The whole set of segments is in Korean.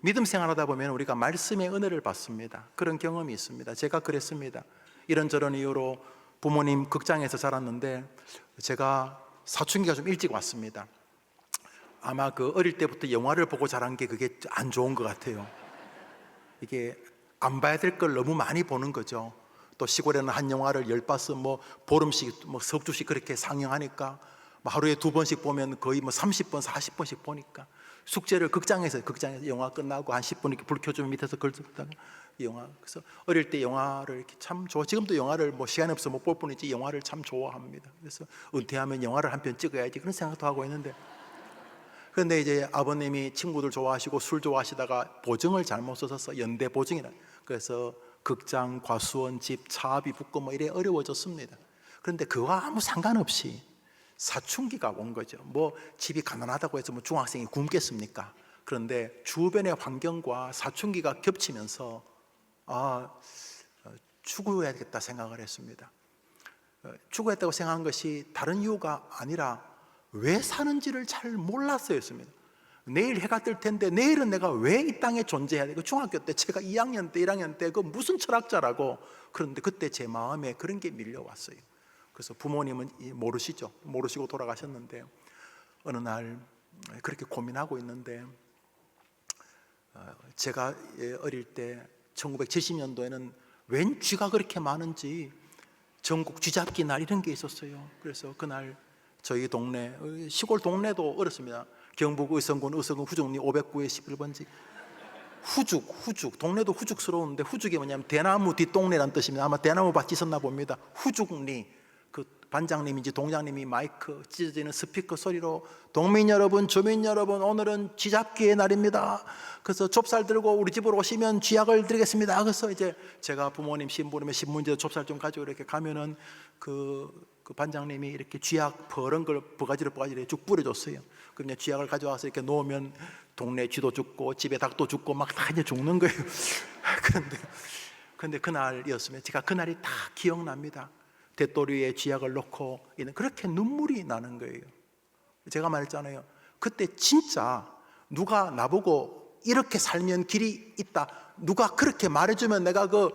믿음 생활하다 보면 우리가 말씀의 은혜를 받습니다. 그런 경험이 있습니다. 제가 그랬습니다. 이런저런 이유로 부모님 극장에서 자랐는데 제가 사춘기가 좀 일찍 왔습니다. 아마 그 어릴 때부터 영화를 보고 자란 게 그게 안 좋은 것 같아요. 이게 안 봐야 될 걸 너무 많이 보는 거죠. 또 시골에는 한 영화를 10번 뭐 보름씩 뭐 석 주씩 그렇게 상영하니까 하루에 2번씩 보면 거의 뭐 30번 40번씩 보니까 숙제를 극장에서 영화 끝나고 한 10분 이렇게 불 켜주면 밑에서 글 듣다가 영화. 그래서 어릴 때 영화를 이렇게 참 좋아. 지금도 영화를 뭐 시간이 없어 못 볼 뿐이지 영화를 참 좋아합니다. 그래서 은퇴하면 영화를 한 편 찍어야지 그런 생각도 하고 있는데, 그런데 이제 아버님이 친구들 좋아하시고 술 좋아하시다가 보증을 잘못 써서 연대 보증이라, 그래서 극장, 과수원, 집, 차압이 붙고 뭐 이래 어려워졌습니다. 그런데 그와 아무 상관없이 사춘기가 온 거죠. 뭐 집이 가난하다고 해서 뭐 중학생이 굶겠습니까? 그런데 주변의 환경과 사춘기가 겹치면서 추구해야겠다 생각을 했습니다. 추구했다고 생각한 것이 다른 이유가 아니라 왜 사는지를 잘 몰랐어였습니다. 내일 해가 뜰 텐데 내일은 내가 왜 이 땅에 존재해야 돼? 중학교 때 제가 2학년 때 1학년 때 그 무슨 철학자라고. 그런데 그때 제 마음에 그런 게 밀려왔어요. 그래서 부모님은 모르시고 돌아가셨는데 어느 날 그렇게 고민하고 있는데 제가 어릴 때 1970년도에는 웬 쥐가 그렇게 많은지 전국 쥐잡기 날 이런 게 있었어요. 그래서 그날 저희 동네, 시골 동네도 어렵습니다. 경북 의성군 후죽리 509의 11번지 후죽 동네도 후죽스러운데, 후죽이 뭐냐면 대나무 뒷동네란 뜻입니다. 아마 대나무밭 있었나 봅니다. 후죽리. 그 반장님인지 동장님이 마이크 찢어지는 스피커 소리로 동민 여러분, 주민 여러분, 오늘은 쥐잡기의 날입니다. 그래서 좁쌀 들고 우리 집으로 오시면 쥐약을 드리겠습니다. 그래서 이제 제가 부모님 신부름에 신문지에 좁쌀 좀 가지고 이렇게 가면은 그 반장님이 이렇게 쥐약 버런 걸 버가지로 쭉 뿌려줬어요. 그럼 쥐약을 가져와서 이렇게 놓으면 동네 쥐도 죽고 집에 닭도 죽고 막 다 이제 죽는 거예요. 그런데 그날이었으면 제가 그날이 다 기억납니다. 대도리에 쥐약을 넣고 있는, 그렇게 눈물이 나는 거예요. 제가 말했잖아요. 그때 진짜 누가 나보고 이렇게 살면 길이 있다, 누가 그렇게 말해주면 내가 그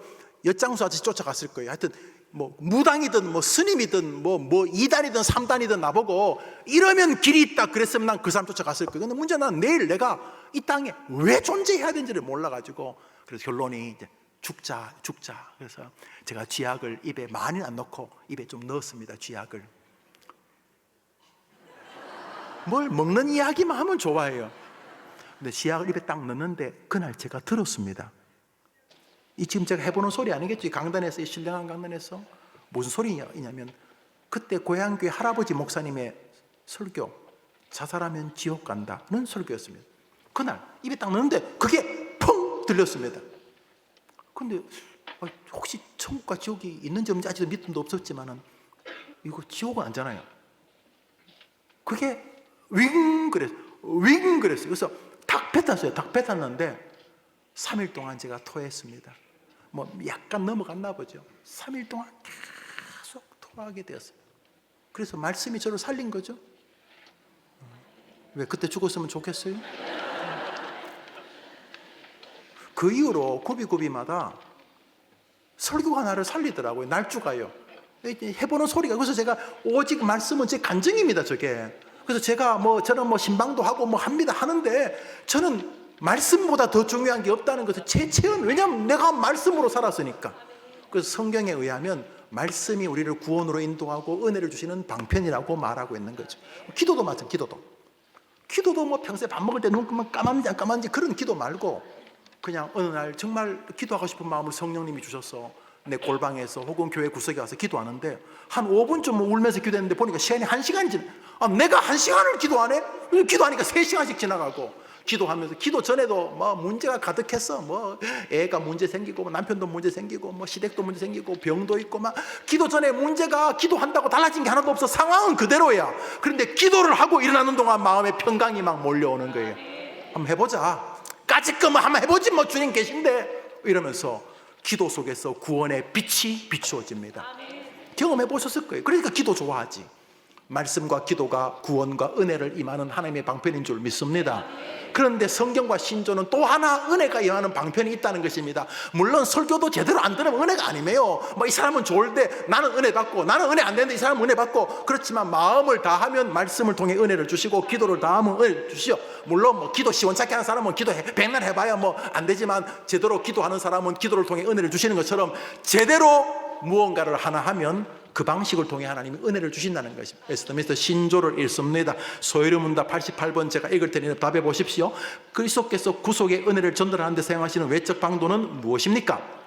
엿장수 아저씨 쫓아갔을 거예요. 하여튼 뭐 무당이든 뭐 스님이든 뭐 2단이든 3단이든 나보고 이러면 길이 있다 그랬으면 난 그 사람 쫓아갔을 거예요. 근데 문제는 내일 내가 이 땅에 왜 존재해야 되는지를 몰라가지고, 그래서 결론이 이제 죽자. 그래서 제가 쥐약을 입에 많이 안 넣고 입에 좀 넣었습니다. 쥐약을. 뭘 먹는 이야기만 하면 좋아해요. 근데 쥐약을 입에 딱 넣는데 그날 제가 들었습니다. 이 지금 제가 해보는 소리 아니겠죠? 강단에서, 이 신령한 강단에서 무슨 소리냐면 그때 고향교회 할아버지 목사님의 설교, 자살하면 지옥 간다는 설교였습니다. 그날 입에 딱 넣는데 그게 펑 들렸습니다. 근데 혹시 천국과 지옥이 있는지 없는지 아직도 믿음도 없었지만은 이거 지옥은 아니잖아요. 그게 윙 그랬어요. 그래서 탁 뱉었어요. 탁 뱉었는데 3일 동안 제가 토했습니다. 뭐 약간 넘어갔나 보죠. 3일 동안 계속 토하게 되었어요. 그래서 말씀이 저를 살린 거죠. 왜 그때 죽었으면 좋겠어요? 그 이후로 굽이마다 설교가 나를 살리더라고요. 날주가요. 해보는 소리가. 그래서 제가 오직 말씀은 제 간증입니다. 저게. 그래서 제가 저는 신방도 하고 합니다. 하는데 저는 말씀보다 더 중요한 게 없다는 것을 제 체험, 왜냐하면 내가 말씀으로 살았으니까. 그래서 성경에 의하면 말씀이 우리를 구원으로 인도하고 은혜를 주시는 방편이라고 말하고 있는 거죠. 기도도 마찬가지. 기도도 평소에 밥 먹을 때 눈 까만지 안 까만지 그런 기도 말고, 그냥 어느 날 정말 기도하고 싶은 마음을 성령님이 주셔서 내 골방에서 혹은 교회 구석에 와서 기도하는데 한 5분쯤 울면서 기도했는데 보니까 시간이 1시간이 내가 1시간을 기도하네? 기도하니까 3시간씩 지나가고, 기도하면서 기도 전에도 문제가 가득했어. 애가 문제 생기고 남편도 문제 생기고 시댁도 문제 생기고 병도 있고 기도 전에 문제가 기도한다고 달라진 게 하나도 없어. 상황은 그대로야. 그런데 기도를 하고 일어나는 동안 마음에 평강이 막 몰려오는 거예요. 한번 해보자. 까짓거면 한번 해보지 주님 계신데 이러면서 기도 속에서 구원의 빛이 비추어집니다. 경험해 보셨을 거예요. 그러니까 기도 좋아하지. 말씀과 기도가 구원과 은혜를 임하는 하나님의 방편인 줄 믿습니다. 그런데 성경과 신조는 또 하나 은혜가 임하는 방편이 있다는 것입니다. 물론 설교도 제대로 안 들으면 은혜가 아니에요. 뭐 이 사람은 좋을 때 나는 은혜 받고, 나는 은혜 안 되는데 이 사람은 은혜 받고. 그렇지만 마음을 다하면 말씀을 통해 은혜를 주시고, 기도를 다하면 은혜를 주시오. 물론 뭐 기도 시원찮게 하는 사람은 기도 백날 해봐야 뭐 안 되지만, 제대로 기도하는 사람은 기도를 통해 은혜를 주시는 것처럼 제대로 무언가를 하나 하면 그 방식을 통해 하나님이 은혜를 주신다는 것입니다. 웨스트민스터 신조를 읽습니다. 소요리문답 88번 제가 읽을 테니 답해 보십시오. 그리스도께서 구속의 은혜를 전달하는 데 사용하시는 외적 방도는 무엇입니까?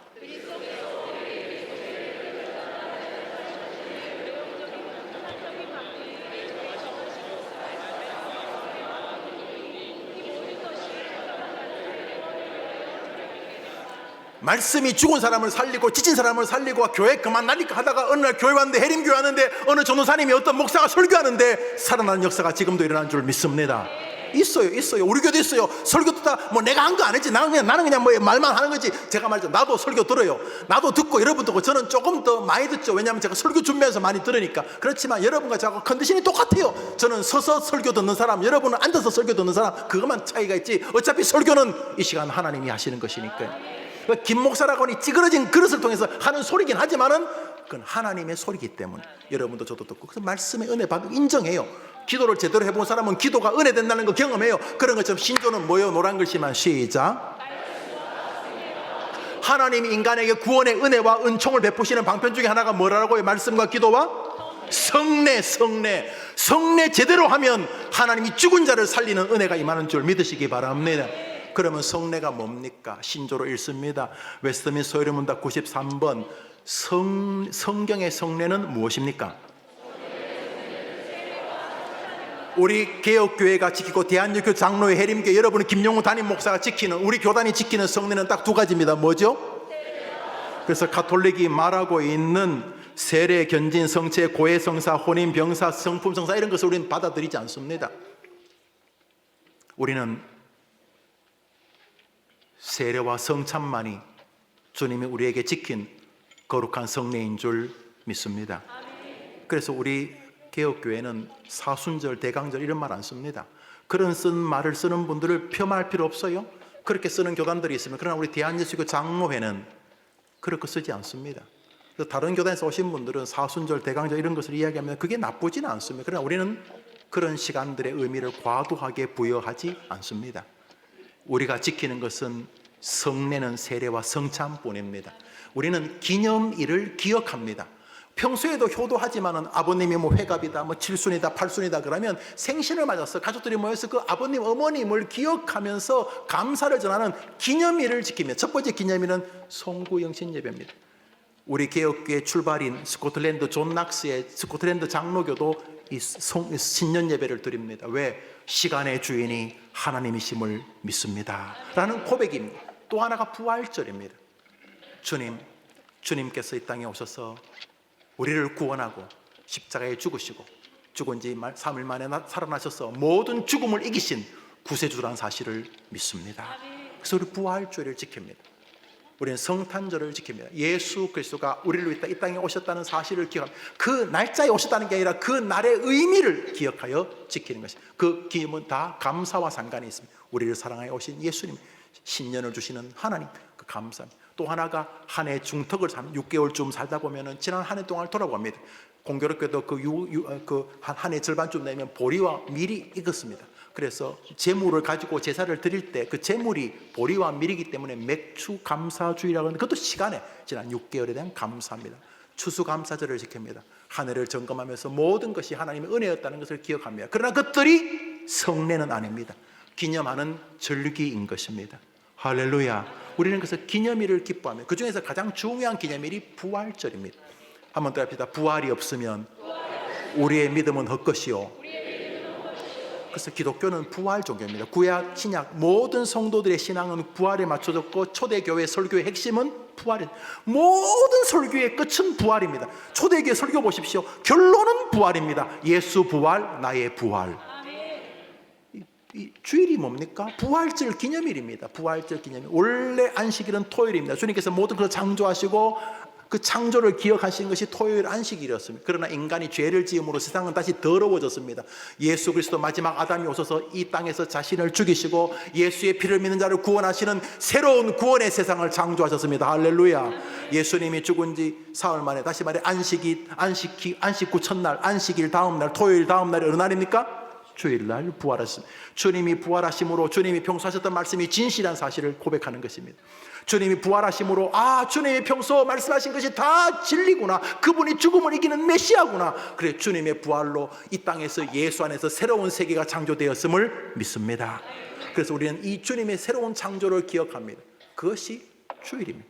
말씀이 죽은 사람을 살리고 지친 사람을 살리고, 교회 그만나니까 하다가 어느 날 교회 왔는데, 해림교회 왔는데 어느 전도사님이 어떤 목사가 설교하는데 살아나는 역사가 지금도 일어나는 줄 믿습니다. 있어요. 우리 교회도 있어요. 설교 듣다 뭐 내가 한 거 아니지, 나는 그냥 뭐 말만 하는 거지. 제가 말이죠, 나도 설교 들어요. 나도 듣고 여러분 듣고. 저는 조금 더 많이 듣죠. 왜냐하면 제가 설교 준비해서 많이 들으니까. 그렇지만 여러분과 저하고 컨디션이 똑같아요. 저는 서서 설교 듣는 사람, 여러분은 앉아서 설교 듣는 사람, 그것만 차이가 있지. 어차피 설교는 이 시간 하나님이 하시는 것이니까요. 김 목사라고 하니 찌그러진 그릇을 통해서 하는 소리긴 하지만은 그건 하나님의 소리이기 때문에 여러분도 저도 듣고, 그래서 말씀의 은혜 받고 인정해요. 기도를 제대로 해본 사람은 기도가 은혜 된다는 거 경험해요. 그런 것처럼 신조는 뭐예요? 노란 글씨만. 시작. 하나님이 인간에게 구원의 은혜와 은총을 베푸시는 방편 중에 하나가 뭐라고요? 말씀과 기도와 성례. 성례 제대로 하면 하나님이 죽은 자를 살리는 은혜가 임하는 줄 믿으시기 바랍니다. 그러면 성례가 뭡니까? 신조로 읽습니다. 웨스트민스터 소요리문답 93번. 성경의 성례는 무엇입니까? 우리 개혁교회가 지키고 대한민국 장로회, 해림교회, 여러분은 김용우 담임 목사가 지키는, 우리 교단이 지키는 성례는 딱 두 가지입니다. 뭐죠? 그래서 가톨릭이 말하고 있는 세례, 견진, 성체, 고해, 성사, 혼인, 병사, 성품, 성사, 이런 것을 우리는 받아들이지 않습니다. 우리는 세례와 성찬만이 주님이 우리에게 지킨 거룩한 성례인 줄 믿습니다. 그래서 우리 개혁교회는 사순절, 대강절 이런 말 안 씁니다. 그런 말을 쓰는 분들을 폄하할 필요 없어요. 그렇게 쓰는 교단들이 있으면. 그러나 우리 대한예수교 장로회는 그렇게 쓰지 않습니다. 그래서 다른 교단에서 오신 분들은 사순절, 대강절 이런 것을 이야기하면 그게 나쁘지는 않습니다. 그러나 우리는 그런 시간들의 의미를 과도하게 부여하지 않습니다. 우리가 지키는 것은 성례는 세례와 성찬뿐입니다. 우리는 기념일을 기억합니다. 평소에도 효도하지만은 아버님이 뭐 회갑이다, 뭐 칠순이다, 팔순이다 그러면 생신을 맞아서 가족들이 모여서 그 아버님, 어머님을 기억하면서 감사를 전하는 기념일을 지킵니다. 첫 번째 기념일은 송구영신 예배입니다. 우리 개혁교회 출발인 스코틀랜드 존 낙스의 스코틀랜드 장로교도 이 신년 예배를 드립니다. 왜? 시간의 주인이 하나님이심을 믿습니다 라는 고백입니다. 또 하나가 부활절입니다. 주님께서 이 땅에 오셔서 우리를 구원하고 십자가에 죽으시고 죽은 지 3일 만에 살아나셔서 모든 죽음을 이기신 구세주라는 사실을 믿습니다. 그래서 우리 부활절을 지킵니다. 우리는 성탄절을 지킵니다. 예수 그리스도가 우리를 위해 이 땅에 오셨다는 사실을 기억합니다. 그 날짜에 오셨다는 게 아니라 그 날의 의미를 기억하여 지키는 것입니다. 그 기임은 다 감사와 상관이 있습니다. 우리를 사랑하여 오신 예수님, 신년을 주시는 하나님, 그 감사합니다. 또 하나가 한 해 중턱을 6개월쯤 살다 보면 지난 한 해 동안 돌아봅니다. 공교롭게도 한 해 절반쯤 되면 보리와 밀이 익었습니다. 그래서 제물을 가지고 제사를 드릴 때 그 제물이 보리와 밀이기 때문에 맥추 감사주의라고 하는데, 그것도 시간에 지난 6개월에 대한 감사입니다. 추수감사절을 지킵니다. 한 해를 점검하면서 모든 것이 하나님의 은혜였다는 것을 기억합니다. 그러나 그것들이 성례는 아닙니다. 기념하는 절기인 것입니다. 할렐루야. 우리는 그래서 기념일을 기뻐하며 그 중에서 가장 중요한 기념일이 부활절입니다. 한번 더 합시다. 부활이 없으면 우리의 믿음은 헛것이요. 그래서 기독교는 부활 종교입니다. 구약, 신약 모든 성도들의 신앙은 부활에 맞춰졌고, 초대교회 설교의 핵심은 부활입니다. 모든 설교의 끝은 부활입니다. 초대교회 설교 보십시오. 결론은 부활입니다. 예수 부활, 나의 부활. 이 주일이 뭡니까? 부활절 기념일입니다. 부활절 기념일. 원래 안식일은 토요일입니다. 주님께서 모든 것을 창조하시고 그 창조를 기억하신 것이 토요일 안식일이었습니다. 그러나 인간이 죄를 지음으로 세상은 다시 더러워졌습니다. 예수 그리스도 마지막 아담이 오셔서 이 땅에서 자신을 죽이시고 예수의 피를 믿는 자를 구원하시는 새로운 구원의 세상을 창조하셨습니다. 할렐루야. 예수님이 죽은 지 사흘 만에, 다시 말해 안식구 첫날, 안식일 다음날, 토요일 다음날이 어느 날입니까? 주일날 부활하셨습니다. 주님이 부활하심으로 주님이 평소 하셨던 말씀이 진실한 사실을 고백하는 것입니다. 주님이 부활하심으로 주님이 평소 말씀하신 것이 다 진리구나, 그분이 죽음을 이기는 메시아구나, 그래 주님의 부활로 이 땅에서 예수 안에서 새로운 세계가 창조되었음을 믿습니다. 그래서 우리는 이 주님의 새로운 창조를 기억합니다. 그것이 주일입니다.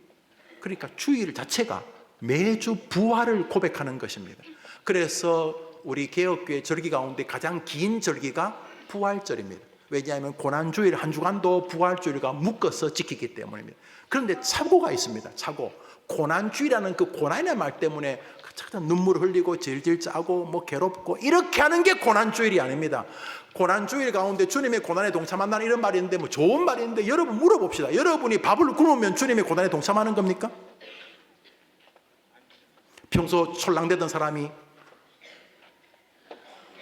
그러니까 주일 자체가 매주 부활을 고백하는 것입니다. 그래서 우리 개혁교회 절기 가운데 가장 긴 절기가 부활절입니다. 왜냐하면 고난주일 한 주간도 부활주일과 묶어서 지키기 때문입니다. 그런데 착오가 있습니다. 착오. 고난주일이라는 그 고난의 말 때문에 눈물 흘리고 질질 짜고 뭐 괴롭고 이렇게 하는 게 고난주일이 아닙니다. 고난주일 가운데 주님의 고난에 동참한다는 이런 말이 있는데, 뭐 좋은 말인데 여러분 물어봅시다. 여러분이 밥을 굶으면 주님의 고난에 동참하는 겁니까? 평소 촐랑대던 사람이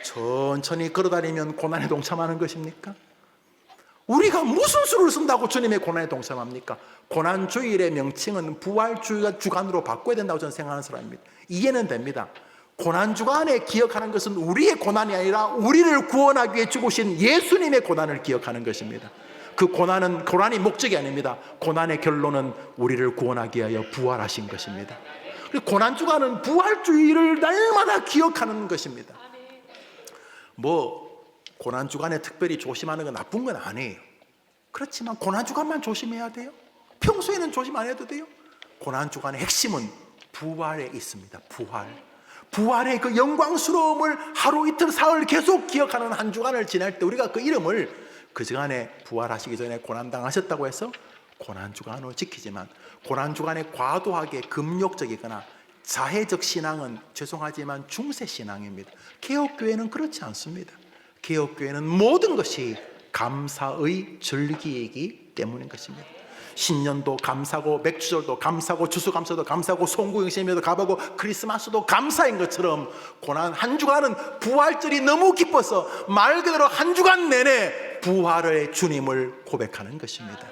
천천히 걸어다니면 고난에 동참하는 것입니까? 우리가 무슨 수를 쓴다고 주님의 고난에 동참합니까? 고난주일의 명칭은 부활주간으로 바꿔야 된다고 저는 생각하는 사람입니다. 이해는 됩니다. 고난주간에 기억하는 것은 우리의 고난이 아니라 우리를 구원하기 위해 죽으신 예수님의 고난을 기억하는 것입니다. 그 고난이 목적이 아닙니다. 고난의 결론은 우리를 구원하기 위하여 부활하신 것입니다. 고난주간은 부활주일을 날마다 기억하는 것입니다. 고난주간에 특별히 조심하는 건 나쁜 건 아니에요. 그렇지만 고난주간만 조심해야 돼요? 평소에는 조심 안 해도 돼요? 고난주간의 핵심은 부활에 있습니다. 부활의 그 영광스러움을 하루 이틀 사흘 계속 기억하는 한 주간을 지날 때 우리가 그 이름을 그 시간에 부활하시기 전에 고난당하셨다고 해서 고난주간으로 지키지만, 고난주간에 과도하게 금욕적이거나 자해적 신앙은 죄송하지만 중세신앙입니다. 개혁교회는 그렇지 않습니다. 개혁교회는 모든 것이 감사의 절기이기 때문인 것입니다. 신년도 감사고, 맥주절도 감사고, 추수감사도 감사고, 송구영신에도 감사고, 크리스마스도 감사인 것처럼 고난 한 주간은 부활절이 너무 기뻐서 말 그대로 한 주간 내내 부활의 주님을 고백하는 것입니다.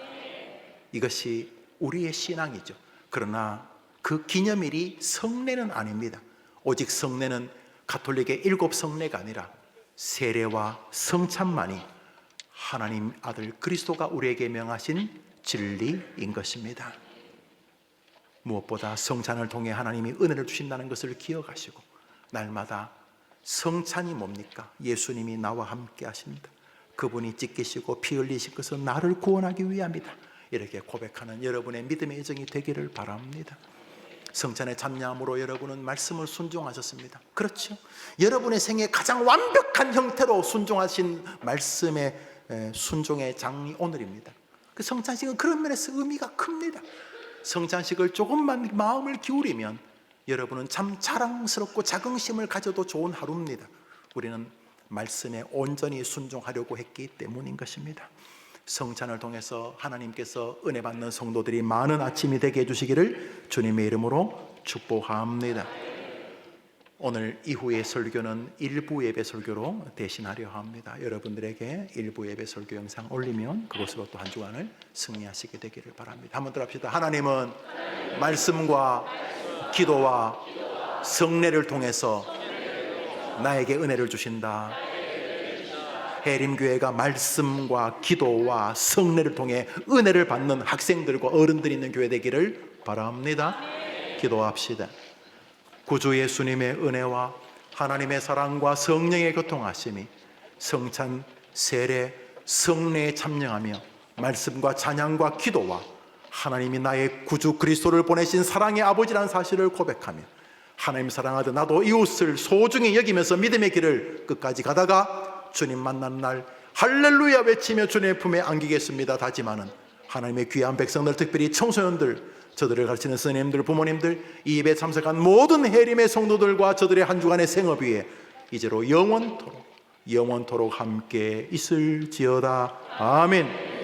이것이 우리의 신앙이죠. 그러나 그 기념일이 성례는 아닙니다. 오직 성례는 가톨릭의 7 성례가 아니라 세례와 성찬만이 하나님 아들 그리스도가 우리에게 명하신 진리인 것입니다. 무엇보다 성찬을 통해 하나님이 은혜를 주신다는 것을 기억하시고, 날마다 성찬이 뭡니까? 예수님이 나와 함께 하십니다. 그분이 찢기시고 피 흘리신 것은 나를 구원하기 위함이다. 이렇게 고백하는 여러분의 믿음의 여정이 되기를 바랍니다. 성찬의 참여함으로 여러분은 말씀을 순종하셨습니다. 그렇죠? 여러분의 생애 가장 완벽한 형태로 순종하신 말씀의 순종의 장이 오늘입니다. 그 성찬식은 그런 면에서 의미가 큽니다. 성찬식을 조금만 마음을 기울이면 여러분은 참 자랑스럽고 자긍심을 가져도 좋은 하루입니다. 우리는 말씀에 온전히 순종하려고 했기 때문인 것입니다. 성찬을 통해서 하나님께서 은혜 받는 성도들이 많은 아침이 되게 해주시기를 주님의 이름으로 축복합니다. 오늘 이후의 설교는 일부 예배 설교로 대신하려 합니다. 여러분들에게 일부 예배 설교 영상 올리면 그것으로 또 한 주간을 승리하시게 되기를 바랍니다. 한번 더 합시다. 하나님은 말씀과 기도와 성례를 통해서 나에게 은혜를 주신다. 해림교회가 말씀과 기도와 성례를 통해 은혜를 받는 학생들과 어른들이 있는 교회 되기를 바랍니다. 기도합시다. 구주 예수님의 은혜와 하나님의 사랑과 성령의 교통하심이 성찬, 세례, 성례에 참여하며 말씀과 찬양과 기도와 하나님이 나의 구주 그리스도를 보내신 사랑의 아버지라는 사실을 고백하며 하나님 사랑하듯 나도 이웃을 소중히 여기면서 믿음의 길을 끝까지 가다가 주님 만나는 날 할렐루야 외치며 주님의 품에 안기겠습니다 다짐하는 하나님의 귀한 백성들, 특별히 청소년들, 저들을 가르치는 선생님들, 부모님들, 이 예배에 참석한 모든 해림의 성도들과 저들의 한 주간의 생업 위에 이제로 영원토록 함께 있을지어다. 아멘.